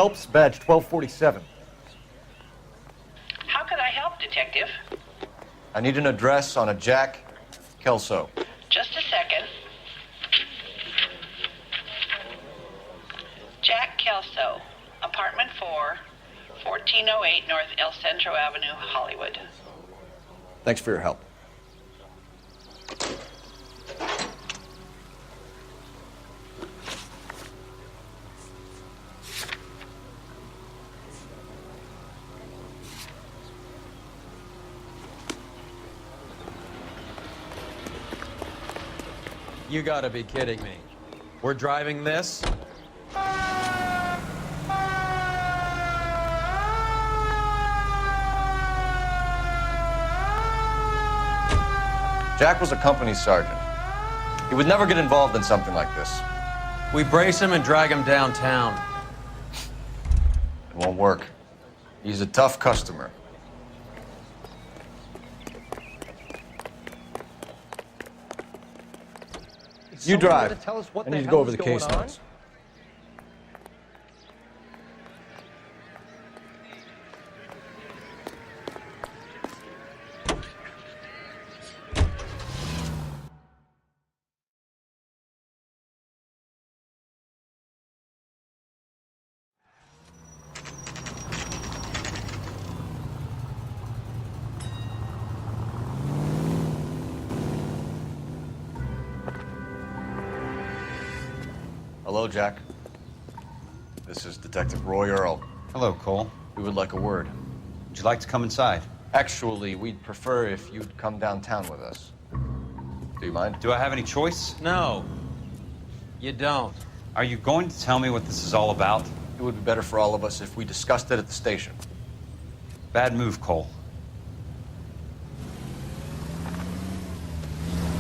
Phelps, badge 1247. How could I help, Detective? I need an address on a Jack Kelso. Just a second. Jack Kelso, apartment 4, 1408 North El Centro Avenue, Hollywood. Thanks for your help. You gotta be kidding me. We're driving this? Jack was a company sergeant. He would never get involved in something like this. We brace him and drag him downtown. It won't work. He's a tough customer. You drive. I need to go over the case notes. Hello, Jack. This is Detective Roy Earl. Hello, Cole. We would like a word. Would you like to come inside? Actually, we'd prefer if you'd come downtown with us. Do you mind? Do I have any choice? No, you don't. Are you going to tell me what this is all about? It would be better for all of us if we discussed it at the station. Bad move, Cole.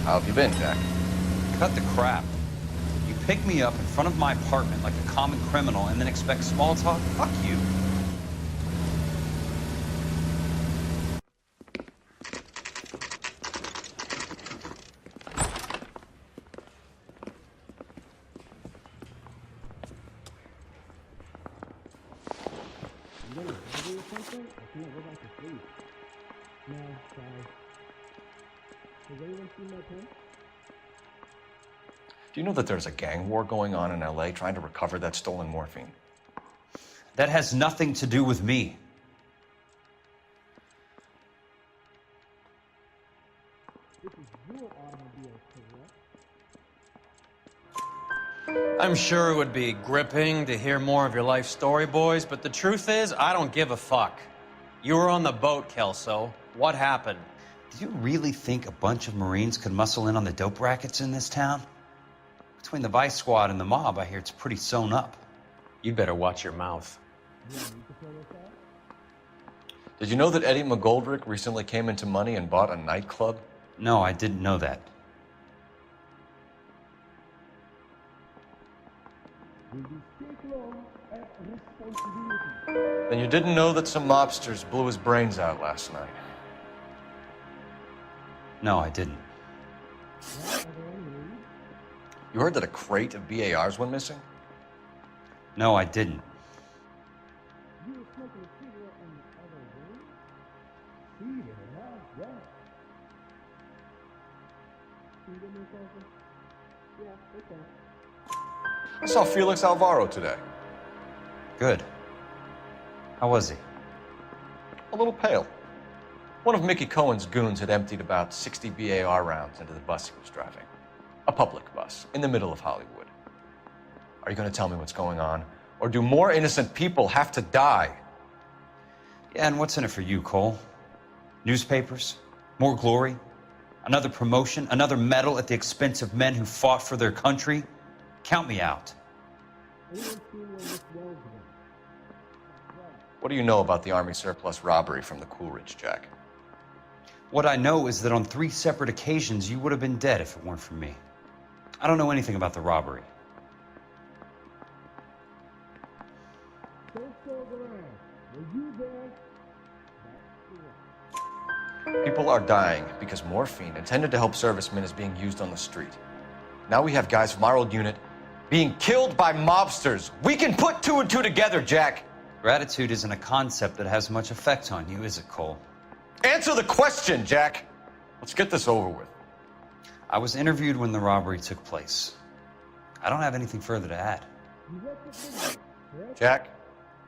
How have you been, Jack? Cut the crap. You pick me up in front of my apartment like a common criminal and then expect small talk? Fuck you. Do you know that there's a gang war going on in LA trying to recover that stolen morphine? That has nothing to do with me. I'm sure it would be gripping to hear more of your life story, boys, but the truth is, I don't give a fuck. You were on the boat, Kelso. What happened? Do you really think a bunch of Marines could muscle in on the dope rackets in this town? Between the Vice Squad and the mob, I hear it's pretty sewn up. You'd better watch your mouth. Did you know that Eddie McGoldrick recently came into money and bought a nightclub? No, I didn't know that. Then you didn't know that some mobsters blew his brains out last night. No, I didn't. You heard that a crate of BARs went missing? No, I didn't. I saw Felix Alvaro today. Good. How was he? A little pale. One of Mickey Cohen's goons had emptied about 60 BAR rounds into the bus he was driving. A public bus, in the middle of Hollywood. Are you going to tell me what's going on? Or do more innocent people have to die? Yeah, and what's in it for you, Cole? Newspapers? More glory? Another promotion? Another medal at the expense of men who fought for their country? Count me out. What do you know about the Army surplus robbery from the Coolidge, Jack? What I know is that on 3 separate occasions, you would have been dead if it weren't for me. I don't know anything about the robbery. People are dying because morphine intended to help servicemen is being used on the street. Now we have guys from our old unit being killed by mobsters. We can put two and two together, Jack. Gratitude isn't a concept that has much effect on you, is it, Cole? Answer the question, Jack. Let's get this over with. I was interviewed when the robbery took place. I don't have anything further to add. Jack,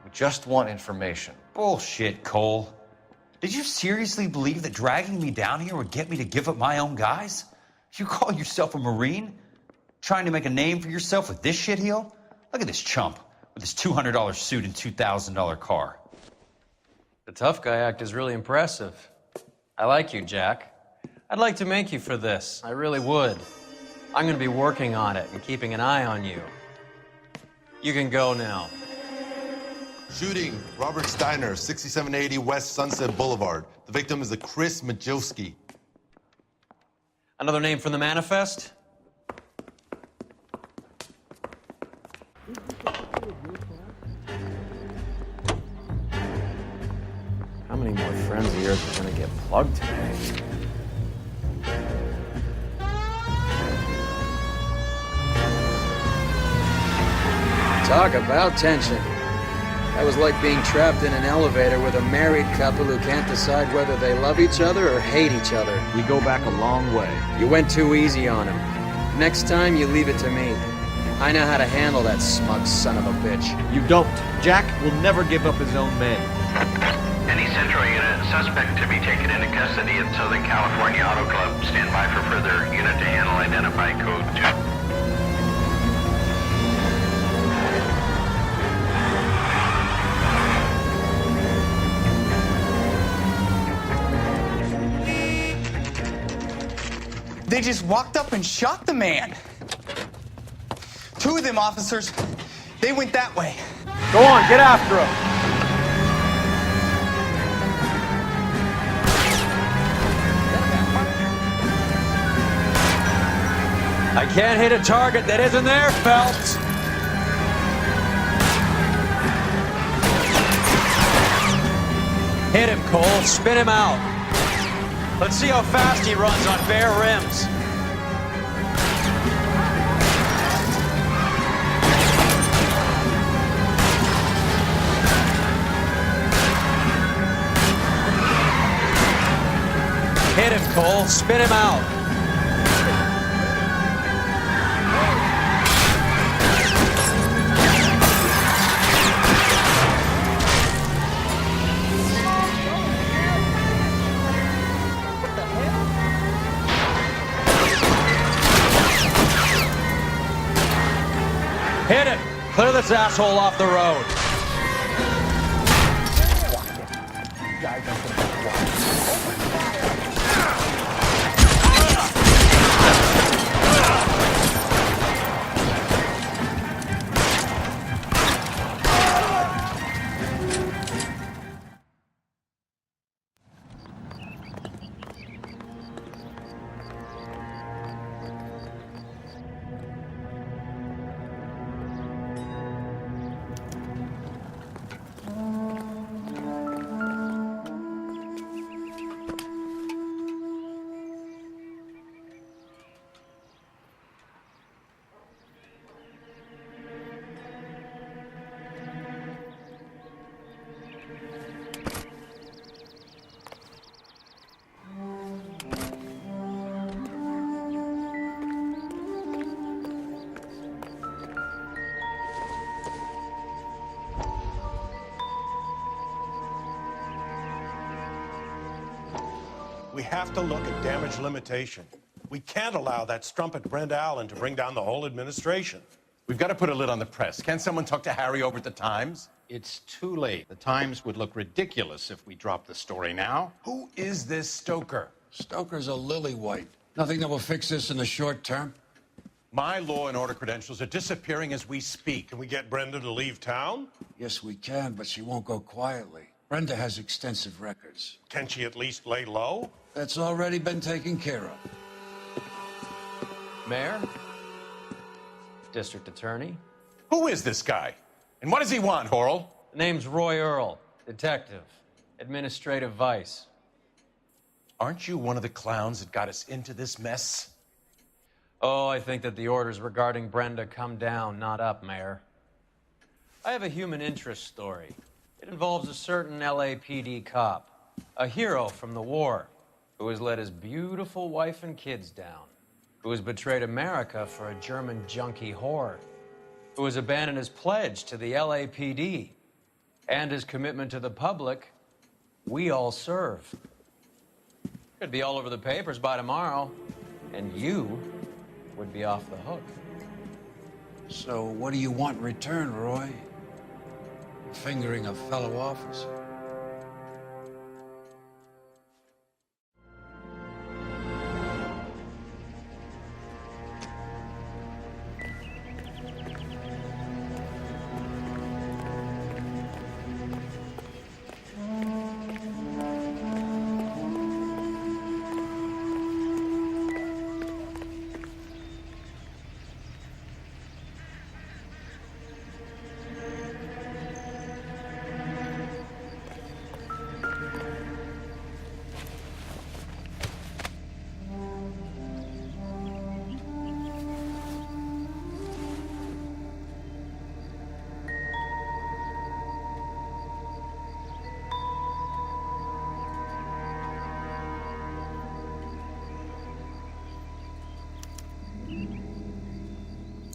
we just want information. Bullshit, Cole. Did you seriously believe that dragging me down here would get me to give up my own guys? You call yourself a Marine? Trying to make a name for yourself with this shitheel? Look at this chump with his $200 suit and $2,000 car. The tough guy act is really impressive. I like you, Jack. I'd like to make you for this. I really would. I'm going to be working on it and keeping an eye on you. You can go now. Shooting, Robert Steiner, 6780 West Sunset Boulevard. The victim is a Chris Majowski. Another name from the manifest? How many more friends of yours are going to get plugged today? Talk about tension. That was like being trapped in an elevator with a married couple who can't decide whether they love each other or hate each other. We go back a long way. You went too easy on him. Next time, you leave it to me. I know how to handle that smug son of a bitch. You don't. Jack will never give up his own men. Any Central unit, suspect to be taken into custody at Southern California Auto Club. Stand by for further unit to handle identify code 2. They just walked up and shot the man. Two of them officers, they went that way. Go on, get after him. I can't hit a target that isn't there, Phelps. Hit him, Cole. Spin him out. Let's see how fast he runs on bare rims. Hit him, Cole. Spin him out. Hit him! Clear this asshole off the road. We have to look at damage limitation. We can't allow that strumpet Brent Allen to bring down the whole administration. We've got to put a lid on the press. Can't someone talk to Harry over at the Times? It's too late. The Times would look ridiculous if we dropped the story now. Who is this Stoker? Stoker's a lily-white. Nothing that will fix this in the short term. My law and order credentials are disappearing as we speak. Can we get Brenda to leave town? Yes, we can, but she won't go quietly. Brenda has extensive records. Can she at least lay low? That's already been taken care of. Mayor? District Attorney? Who is this guy? And what does he want, Horrell? The name's Roy Earl, detective, administrative vice. Aren't you one of the clowns that got us into this mess? Oh, I think that the orders regarding Brenda come down, not up, Mayor. I have a human interest story. It involves a certain LAPD cop, a hero from the war, who has let his beautiful wife and kids down, who has betrayed America for a German junkie whore, who has abandoned his pledge to the LAPD and his commitment to the public. We all serve. Could be all over the papers by tomorrow, and you would be off the hook. So what do you want in return, Roy? Fingering a fellow officer?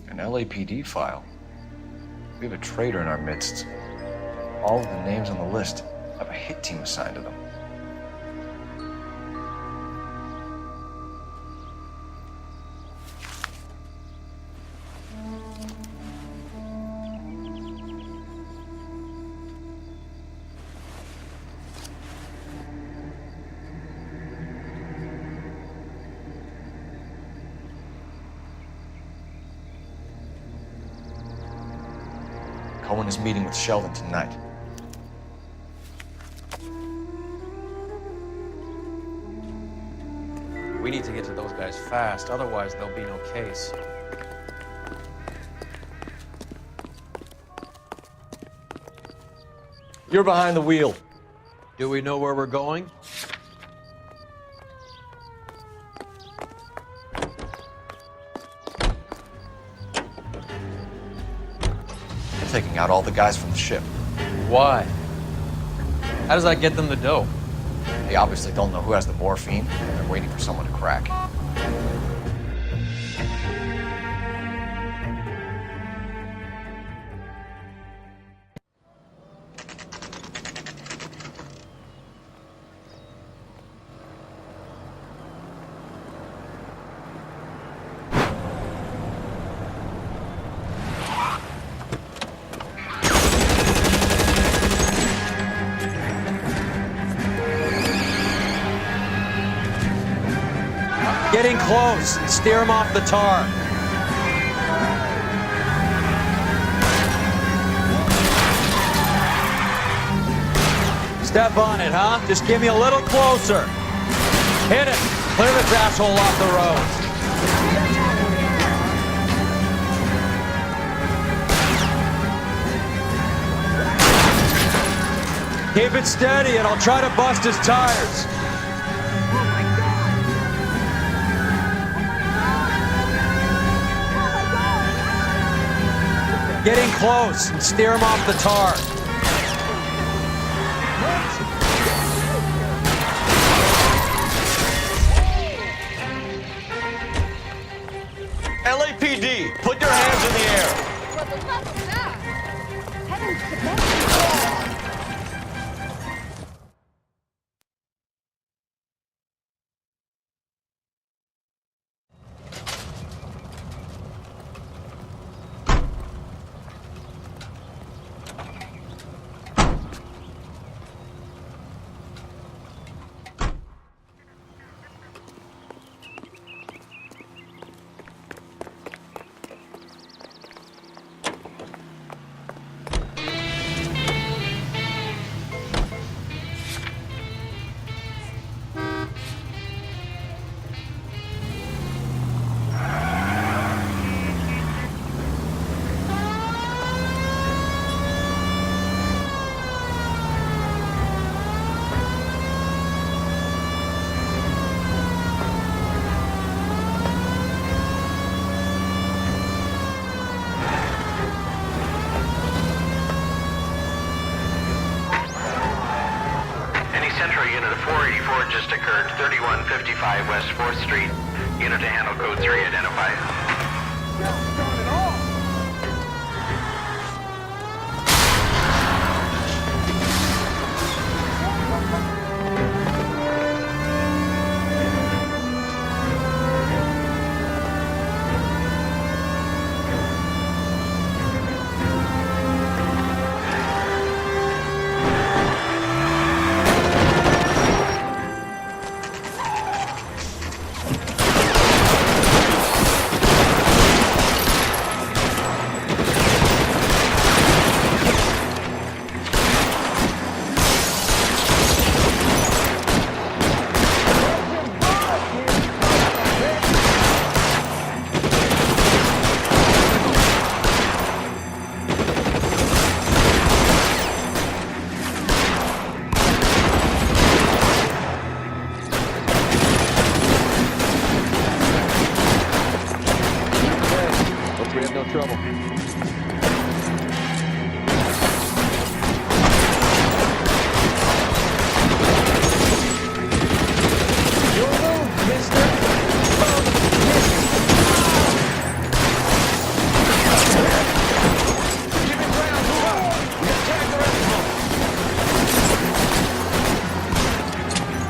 An LAPD file. We have a traitor in our midst. All of the names on the list have a hit team assigned to them. Cohen is meeting with Sheldon tonight. We need to get to those guys fast, otherwise there'll be no case. You're behind the wheel. Do we know where we're going? Taking out all the guys from the ship. Why? How does that get them the dope? They obviously don't know who has the morphine, and they're waiting for someone to crack. Getting close. Steer him off the tar. Step on it, huh? Just give me a little closer. Hit it. Clear this asshole off the road. Keep it steady and I'll try to bust his tires. Getting close and steer him off the tar. LAPD, put your hands in the air. What the fuck is that? Heavens to bed. Unit of 484 just occurred, 3155 West 4th Street. Unit to handle code 3 identified.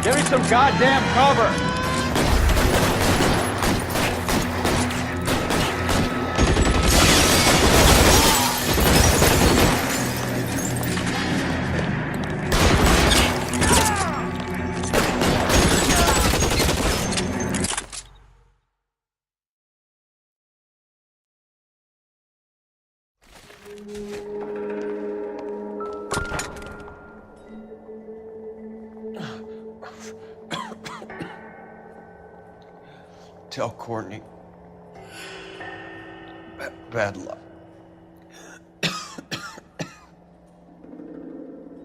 Give me some goddamn cover! Tell Courtney. Bad luck. It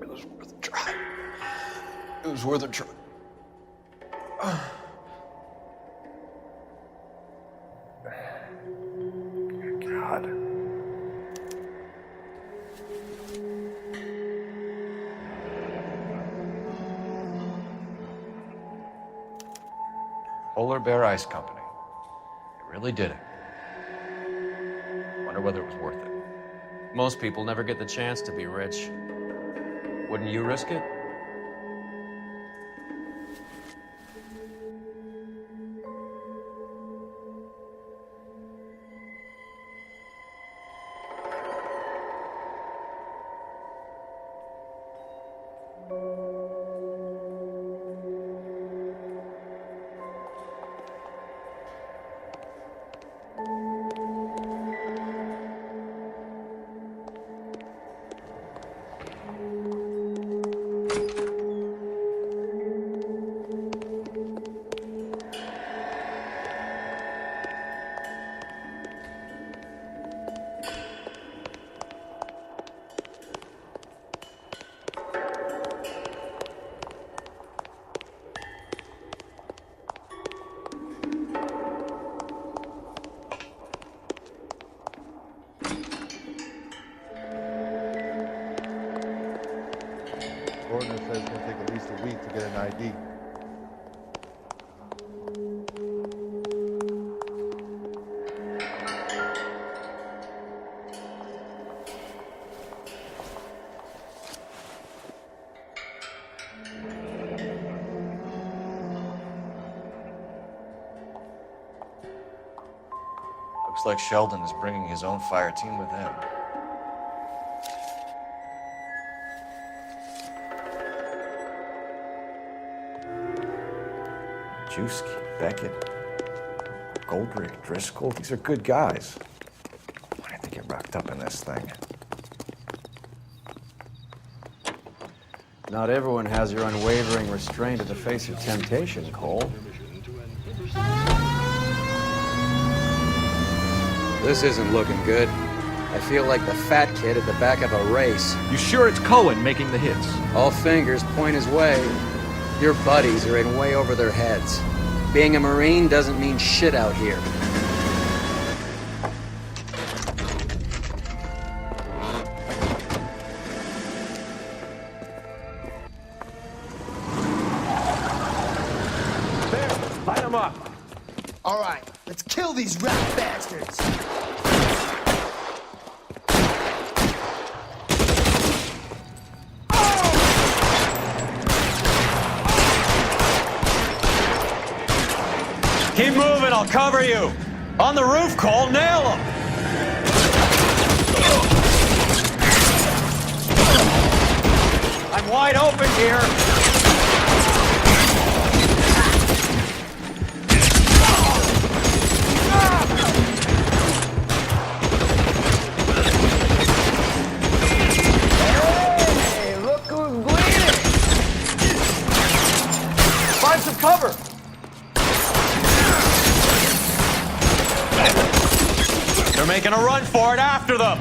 was worth a try. It was worth a try. God. Polar Bear Ice Company. They really did it. Wonder whether it was worth it. Most people never get the chance to be rich. Wouldn't you risk it? Gordon says it's going to take at least a week to get an ID. Looks like Sheldon is bringing his own fire team with him. Juski, Beckett, Goldrick, Driscoll, these are good guys. Why didn't they get wrapped up in this thing? Not everyone has your unwavering restraint at the face of temptation, Cole. This isn't looking good. I feel like the fat kid at the back of a race. You sure it's Cohen making the hits? All fingers point his way. Your buddies are in way over their heads. Being a Marine doesn't mean shit out here. Light them up. All right, let's kill these rat bastards. Keep moving, I'll cover you. On the roof, Cole, nail him. I'm wide open here. Hey, look who's bleeding. Find some cover. They're making a run for it after them.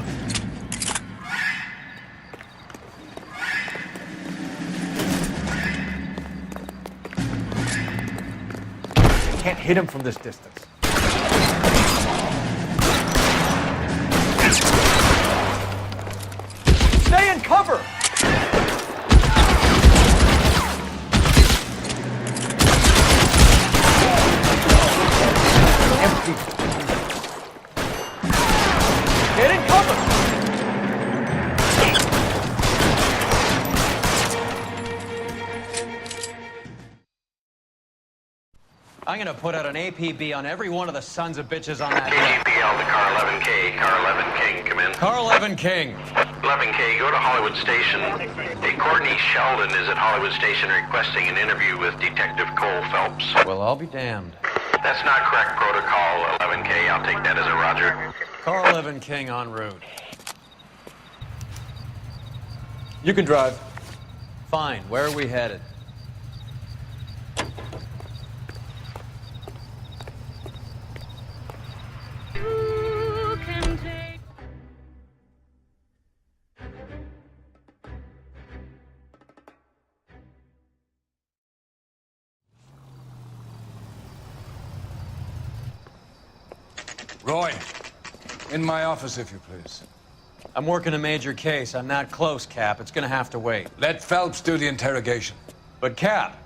Can't hit him from this distance. Stay in cover! Empty. Get in cover! I'm gonna put out an APB on every one of the sons of bitches on that KGPL to Car 11K. Car 11 King, come in. Car 11 King. 11K, go to Hollywood Station. Hey, Courtney Sheldon is at Hollywood Station requesting an interview with Detective Cole Phelps. Well, I'll be damned. That's not correct protocol, 11K. I'll take that as a roger. Car 11 King en route. You can drive. Fine, where are we headed? Roy, in my office, if you please. I'm working a major case. I'm not close, Cap. It's gonna have to wait. Let Phelps do the interrogation. But, Cap.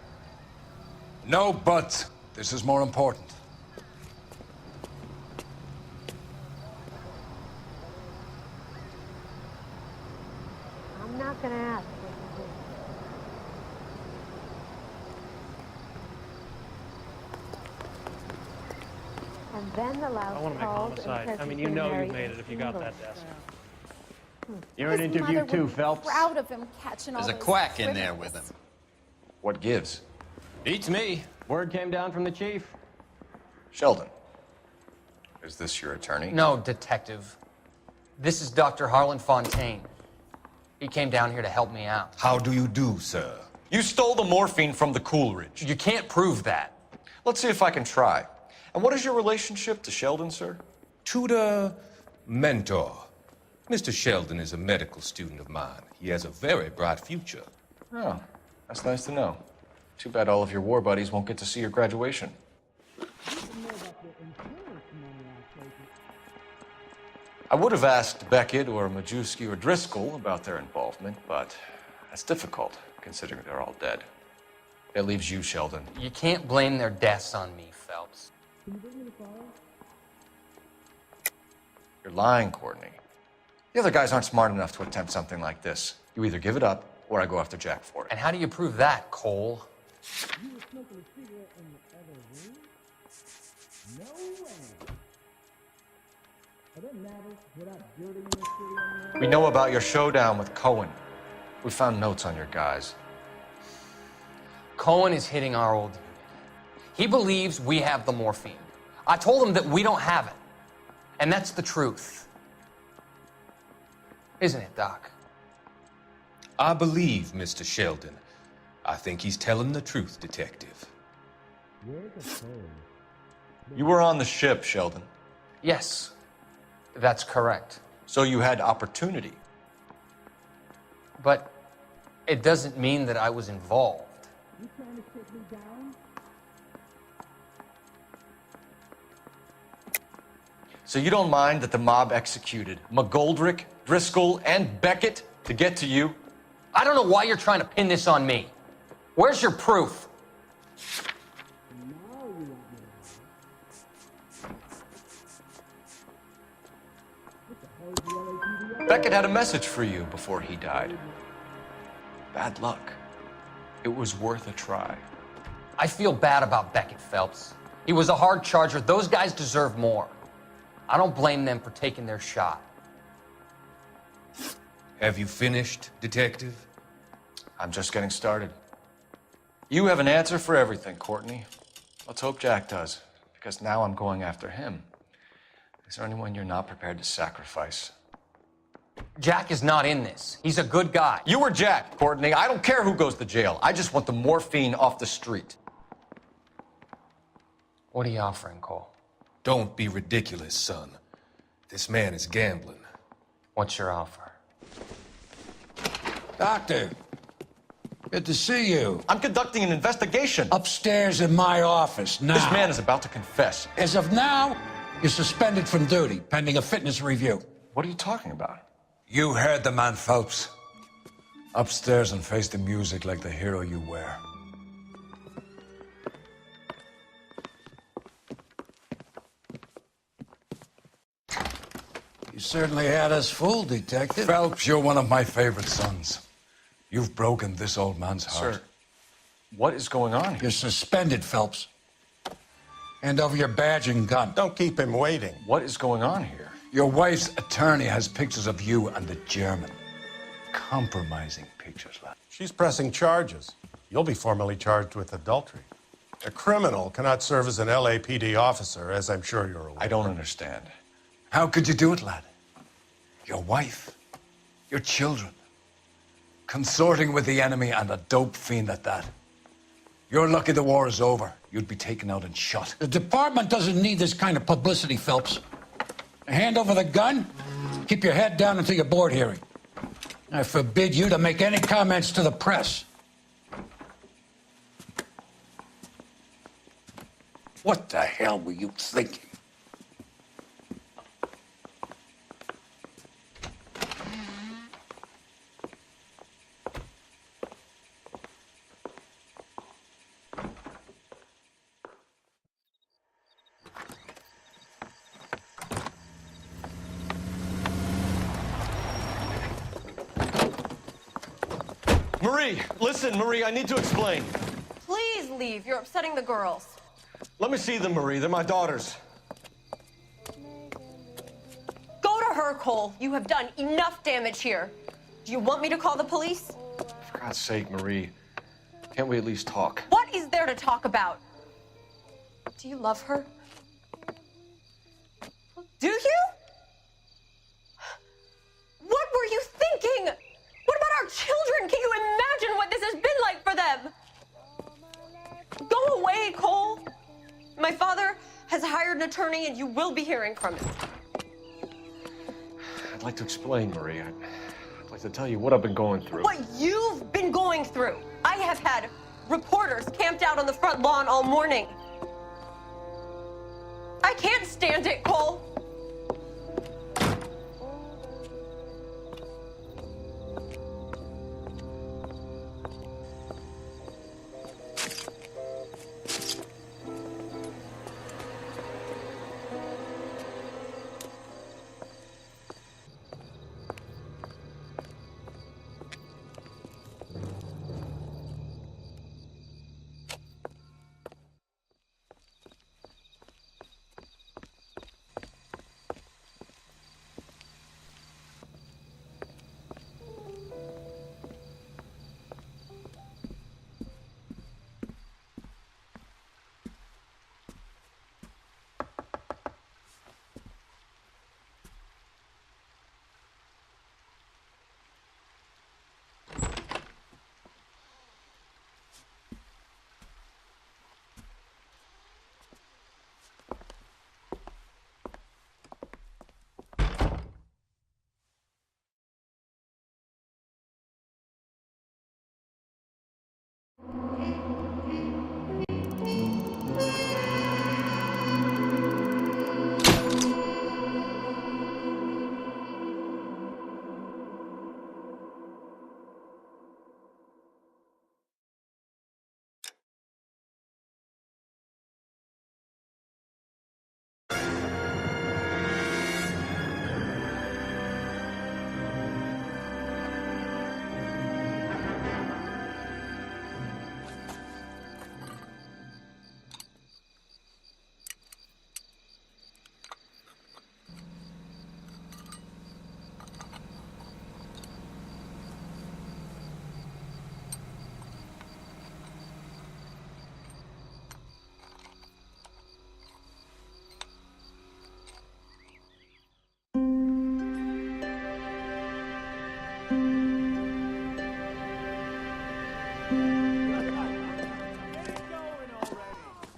No buts. This is more important. I'm not gonna ask. And then the louse I want to make called homicide. and said I mean, she's you gonna know marry you made it if you got English. that desk. You're His an interview mother too, would be Phelps. proud of him catching all There's a those quack in there criminals. with him. What gives? Beats me. Word came down from the chief. Sheldon, is this your attorney? No, detective. This is Dr. Harlan Fontaine. He came down here to help me out. How do you do, sir? You stole the morphine from the Coolidge. You can't prove that. Let's see if I can try. And what is your relationship to Sheldon, sir? Tutor, mentor. Mr. Sheldon is a medical student of mine. He has a very bright future. Oh, that's nice to know. Too bad all of your war buddies won't get to see your graduation. I would have asked Beckett or Majewski or Driscoll about their involvement, but that's difficult, considering they're all dead. That leaves you, Sheldon. You can't blame their deaths on me, Phelps. You're lying, Courtney. The other guys aren't smart enough to attempt something like this. You either give it up, or I go after Jack for it. And how do you prove that, Cole? We know about your showdown with Cohen. We found notes on your guys. Cohen is hitting our old unit. He believes we have the morphine. I told him that we don't have it. And that's the truth. Isn't it, Doc? I believe Mr. Sheldon. I think he's telling the truth, Detective. You were on the ship, Sheldon. Yes, that's correct. So you had opportunity. But it doesn't mean that I was involved. So you don't mind that the mob executed McGoldrick, Driscoll, and Beckett to get to you? I don't know why you're trying to pin this on me. Where's your proof? Beckett had a message for you before he died. Bad luck. It was worth a try. I feel bad about Beckett, Phelps. He was a hard charger. Those guys deserve more. I don't blame them for taking their shot. Have you finished, Detective? I'm just getting started. You have an answer for everything, Courtney. Let's hope Jack does, because now I'm going after him. Is there anyone you're not prepared to sacrifice? Jack is not in this. He's a good guy. You or Jack, Courtney. I don't care who goes to jail. I just want the morphine off the street. What are you offering, Cole? Don't be ridiculous, son. This man is gambling. What's your offer? Doctor, good to see you. I'm conducting an investigation. Upstairs in my office now. This man is about to confess. As of now, you're suspended from duty, pending a fitness review. What are you talking about? You heard the man, Phelps. Upstairs and face the music like the hero you were. You certainly had us fooled, Detective. Phelps, you're one of my favorite sons. You've broken this old man's heart. Sir, what is going on here? You're suspended, Phelps. Hand over your badge and gun. Don't keep him waiting. What is going on here? Your wife's attorney has pictures of you and the German. Compromising pictures, lad. She's pressing charges. You'll be formally charged with adultery. A criminal cannot serve as an LAPD officer, as I'm sure you're aware. I don't understand. How could you do it, lad? Your wife, your children, consorting with the enemy and a dope fiend at that. You're lucky the war is over. You'd be taken out and shot. The department doesn't need this kind of publicity, Phelps. Hand over the gun, keep your head down until your board hearing. I forbid you to make any comments to the press. What the hell were you thinking? Marie, listen, Marie, I need to explain. Please leave. You're upsetting the girls. Let me see them, Marie. They're my daughters. Go to her, Cole. You have done enough damage here. Do you want me to call the police? For God's sake, Marie, can't we at least talk? What is there to talk about? Do you love her? Do you? What were you thinking? What about our children? Can you imagine what this has been like for them? Go away, Cole. My father has hired an attorney, and you will be hearing from him. I'd like to explain, Marie. I'd like to tell you what I've been going through. What you've been going through. I have had reporters camped out on the front lawn all morning. I can't stand it, Cole.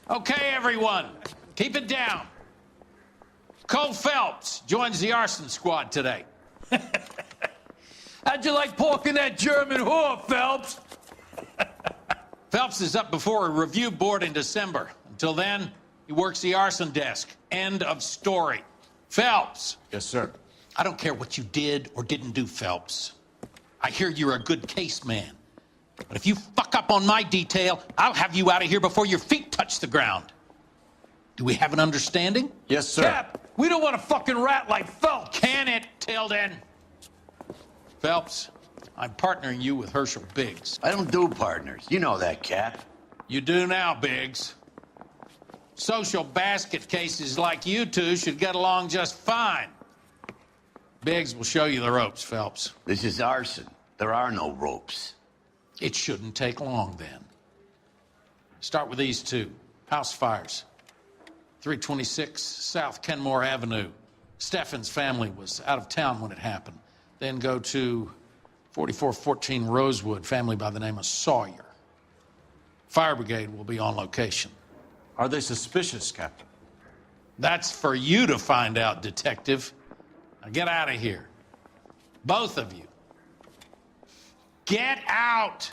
Okay, everyone, keep it down. Cole Phelps joins the arson squad today. How'd you like porking that German whore, Phelps? Phelps is up before a review board in December. Until then, he works the arson desk. End of story. Phelps. Yes, sir. I don't care what you did or didn't do, Phelps. I hear you're a good case man. But if you fuck up on my detail, I'll have you out of here before your feet touch the ground. Do we have an understanding? Yes, sir. Cap, we don't want a fucking rat like Phelps. Can it, Tilden? Phelps, I'm partnering you with Herschel Biggs. I don't do partners. You know that, Cap. You do now, Biggs. Social basket cases like you two should get along just fine. Biggs will show you the ropes, Phelps. This is arson. There are no ropes. It shouldn't take long, then. Start with these two. House fires. 326 South Kenmore Avenue. Steffen's family was out of town when it happened. Then go to 4414 Rosewood, family by the name of Sawyer. Fire brigade will be on location. Are they suspicious, Captain? That's for you to find out, Detective. Now get out of here. Both of you. Get out!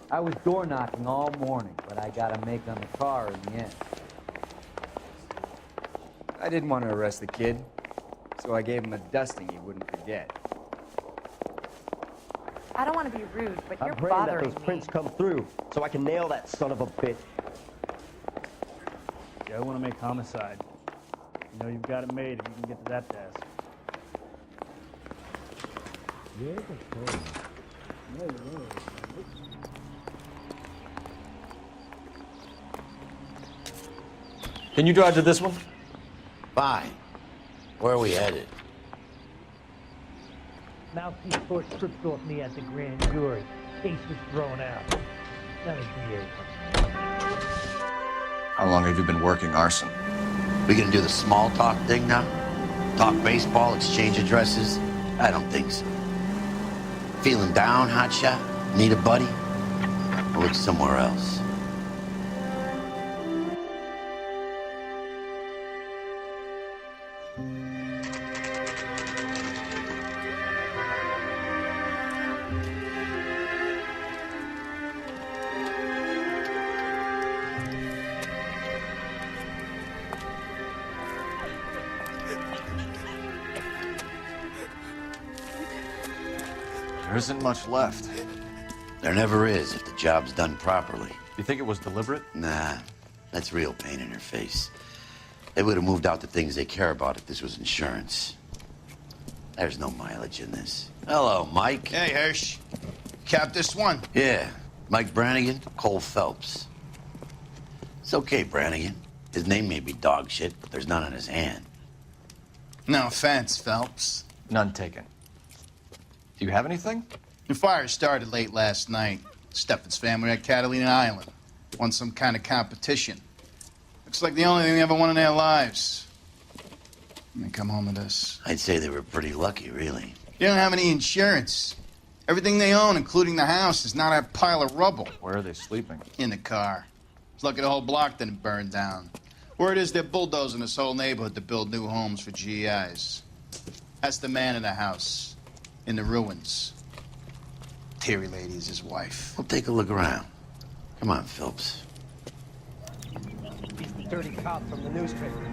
I was door knocking all morning, but I got a make on the car in the end. I didn't want to arrest the kid, so I gave him a dusting he wouldn't forget. I don't want to be rude, but you're I'm praying that bothering those me. prints come through so I can nail that son of a bitch. Yeah, I want to make homicide. You know you've got it made if you can get to that desk. Can you drive to this one? Fine. Where are we headed? Mouthpiece Ford stripped off me at the grand jury. Case was thrown out. That was the How long have you been working arson? We gonna do the small talk thing now? Talk baseball, exchange addresses? I don't think so. Feeling down, hotshot? Need a buddy? I'll look somewhere else. There isn't much left. There never is if the job's done properly. You think it was deliberate? Nah, that's real pain in her face. They would have moved out the things they care about if this was insurance. There's no mileage in this. Hello, Mike. Hey, Hirsch. Cap this one? Yeah, Mike Brannigan, Cole Phelps. It's okay, Brannigan. His name may be dog shit, but there's none on his hand. No offense, Phelps. None taken. Do you have anything? The fire started late last night. Steffen's family at Catalina Island. Won some kind of competition. Looks like the only thing they ever won in their lives. And they come home to this. I'd say they were pretty lucky, really. They don't have any insurance. Everything they own, including the house, is not a pile of rubble. Where are they sleeping? In the car. It's lucky the whole block didn't burn down. Word is they're bulldozing this whole neighborhood to build new homes for GIs. That's the man in the house. In the ruins. Terry lady is his wife. We'll take a look around. Come on, Phelps. Dirty cop from the newspapers.